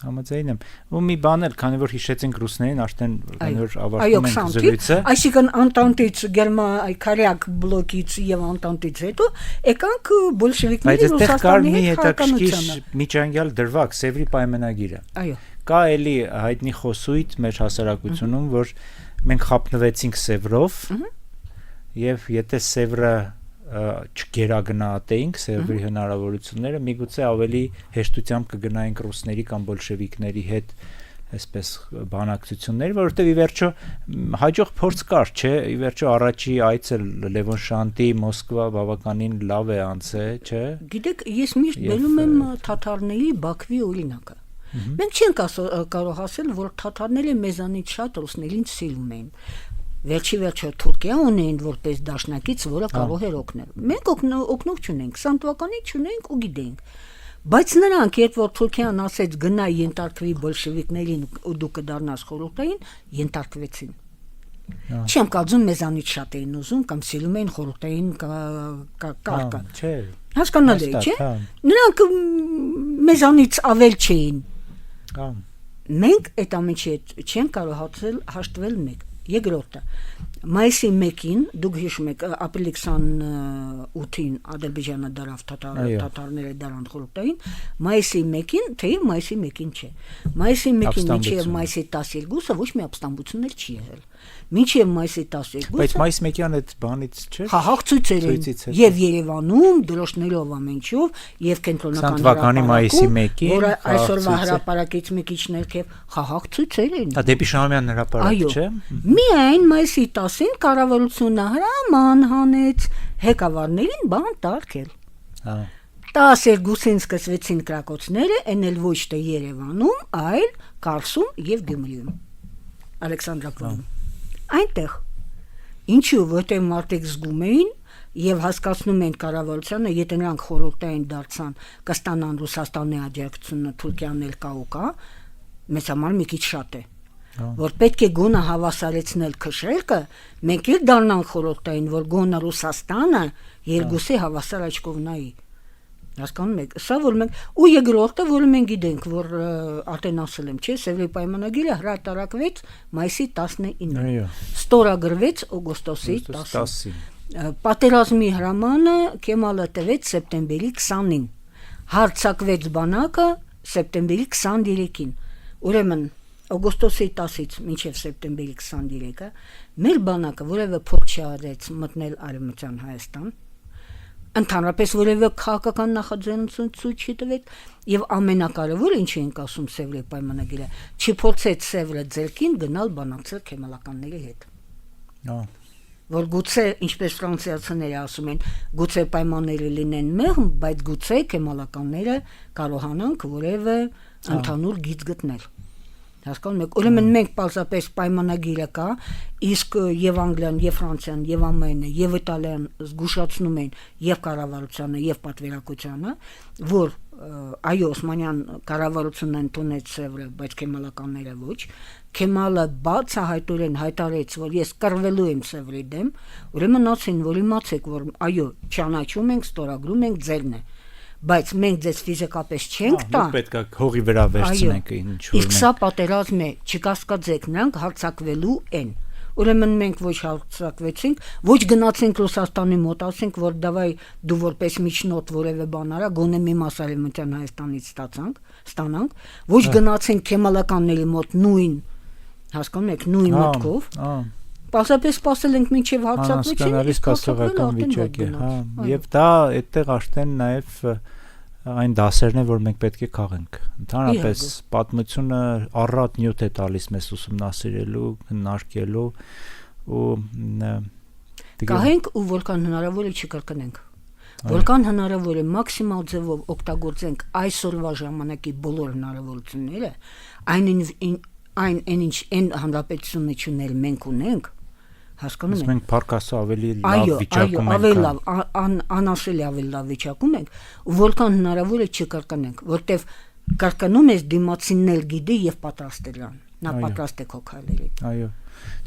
Համաձայն եմ։ Ու մի բան էլ, քանի որ հիշեցինք ռուսներին, արդեն քանի որ ավարտում ենք զրույցը։ Այսինքն Անտանտից Քարյակ բլոկից եւ Անտանտից հետո եկանք բոլշևիկների Ռուսաստանի հետ քաղաքականությանը։ Միջանկյալ դրվագ Սևրի պայմանագիրը։ Այո։ Կա էլի հայտնի խոսույթ մեր հասարակությունում, որ մենք խափնվեցինք Սևրով, եւ եթե Սևրը չգերագնահատեինք Սևրի հնարավորությունները, միգուցե ավելի հեշտությամբ կգնայինք ռուսների կամ բոլշևիկների հետ այսպես բանակցություններ, որովհետեւ ի վերջո հաջող փորձ կար, չէ, ի վերջո առաջի այցը Լևոն Շանտի Մոսկվա բավականին լավ է անցել, չէ։ Գիտեք, ես միշտ բերում եմ թաթարների Բաքվի օրինակը։ Մենք չենք կարող ասել, որ թաթարները մեզանից շատ ռուսներին սիրում էին։ Վերջի Թուրքիա ունեն որպես դաշնակից, որը կարող էր օգնել։ Մենք օգնող չունենք, 20 թվականից չունենք ու գիտենք։ Բայց նրանք, երբ որ Թուրքիան ասեց գնա ենթարկվի բոլշևիկներին ու դու կդառնաս խորհրդային, ենթարկվեցին։ Չեմ կարծում մեզանից շատ էին ուզում կամ սիրում էին խորհրդային կարգը։ Չէ։ Հասկանալի է, չէ։ Նրանք մեզանից ավել չէին։ Մենք այդ ամենի հետ չենք կարող հաշտվել մեկ։ Երկրորդը մայիսի 1-ին դուք հիշում եք ապրիլի 28-ին Ադրբեջանը դարավ թաթարները դարան խորհրդային մայիսի 1-ին թեև մայիսի 1-ին չէ մայիսի 1-ին մինչև մայիսի 12-ը ոչ մի ապստամբություն էլ չի եղել մինչև մայիսի 12-ը բայց մայիսի 1-յան այդ բանից չէ խաղաղ ցույցեր են եւ Երևանում դրոշներով ամենչով եւ կենտրոնական թվականի մայիսի 1-ին որը այսօրվա հրապարակից մի քիչ ներքև խաղաղ ցույցեր են դեպի Շահումյան հրապարակ չէ միայն մայիսի 10-ին կառավարությունը հրաման հանեց ղեկավարներին բան տարկել 12-ին սկսվեցին կրակոցները այն էլ ոչ թե Երևանում այլ Կարսում եւ Գյումրիում Ալեքսանդրապոլում այնտեղ ինչու որտեղ մարդիկ զգում էին եւ հասկացնում են կառավարությանը եթե նրանք խորհրդային դարձան կստանան Ռուսաստանի աջակցությունը Թուրքիան էլ կա ու կա մեծ համար մի քիչ շատ է որ պետք է գոնը հավասարեցնել քշերքը մենք էլ դառնանք խորհրդային որ գոնը Ռուսաստանը երկուսի հավասար աչքով նայի հասկանում եք սա որ մենք ու երկրորդը որը մենք գիտենք որ արդեն ասել եմ չէ Սևրի պայմանագիրը հրատարակվեց մայիսի 19-ին ստորագրվեց օգոստոսի 10-ին պատերազմի հրամանը Կեմալը տվեց սեպտեմբերի 20-ին հարձակվեց բանակը սեպտեմբերի 23-ին ուրեմն օգոստոսի 10-ից մինչև սեպտեմբերի 23-ը մեր բանակը որևէ փորձ չարեց մտնել Արևմտյան Հայաստան ընդհանրապես որևէ քաղաքական նախաձեռնություն ցույց չտվեց եւ ամենակարևորը ինչ ենք ասում Սևրի պայմանագիրը չփորձեց Սևրը ձերքին գնալ բանակցել քեմալականների հետ որ գուցե ինչպես ֆրանսիացիները ասում են գուցե պայմանները լինեն մեղմ բայց գուցե քեմալականները կարողանանք որևէ ընդհանուր գիծ գտնել հասկանում եք ուրեմն մենք պարզապես պայմանագիրը կա իսկ եւ Անգլիան եւ Ֆրանսիան եւ ԱՄՆ-ը եւ Իտալիան զգուշացնում են եւ կառավարությանը եւ պատվիրակությանը որ այո Օսմանյան կառավարությունն ընդունեց Սևրը բայց քեմալականները ոչ Քեմալը բացահայտորեն հայտարարեց որ ես կռվելու եմ Սևրի դեմ ուրեմն ասին որ իմացեք որ այո ճանաչում ենք ստորագրում ենք ձերն է բայց մենք ձեզ ֆիզիկապես չենք տա պետք է հողի վրա վերցնենք ինչ-որ իսկ սա պատերազմ է չկասկածեք նրանք հարձակվելու են ուրեմն մենք ոչ հարձակվեցինք ոչ գնացինք Ռուսաստանի մոտ ասենք որ դավայ դու որպես միջնոտ որևէ բան արա գոնե մի մաս Արևմտյան Հայաստանից ստանանք ոչ գնացինք քեմալականների մոտ նույն հասկանում եք նույն մտքով Պարզապես սպասել ենք մինչև հարձակվեցին իսկ հասարակական վիճակի եւ դա այդտեղ արդեն նաեւ այն դասերն է որ մենք պետք է քաղենք ընդհանրապես պատմությունը առատ նյութ է տալիս մեզ ուսումնասիրելու քննարկելու ու քաղենք ու որքան հնարավոր է չկրկնենք որքան հնարավոր է մաքսիմալ ձևով օգտագործենք այսօրվա ժամանակի բոլոր հնարավորությունները այն ինչ հանրապետությունը չուներ մենք ունենք հասկանում եք մենք փառքասու ավելի լավ վիճակում ենք ավելի լավ անասելի ավելի լավ վիճակում ենք որքան հնարավոր է չկրկնենք որտեվ կրկնում ես դիմացինն էլ գիտի եւ պատրաստ է լան նա պատրաստ է քո քայլերին այո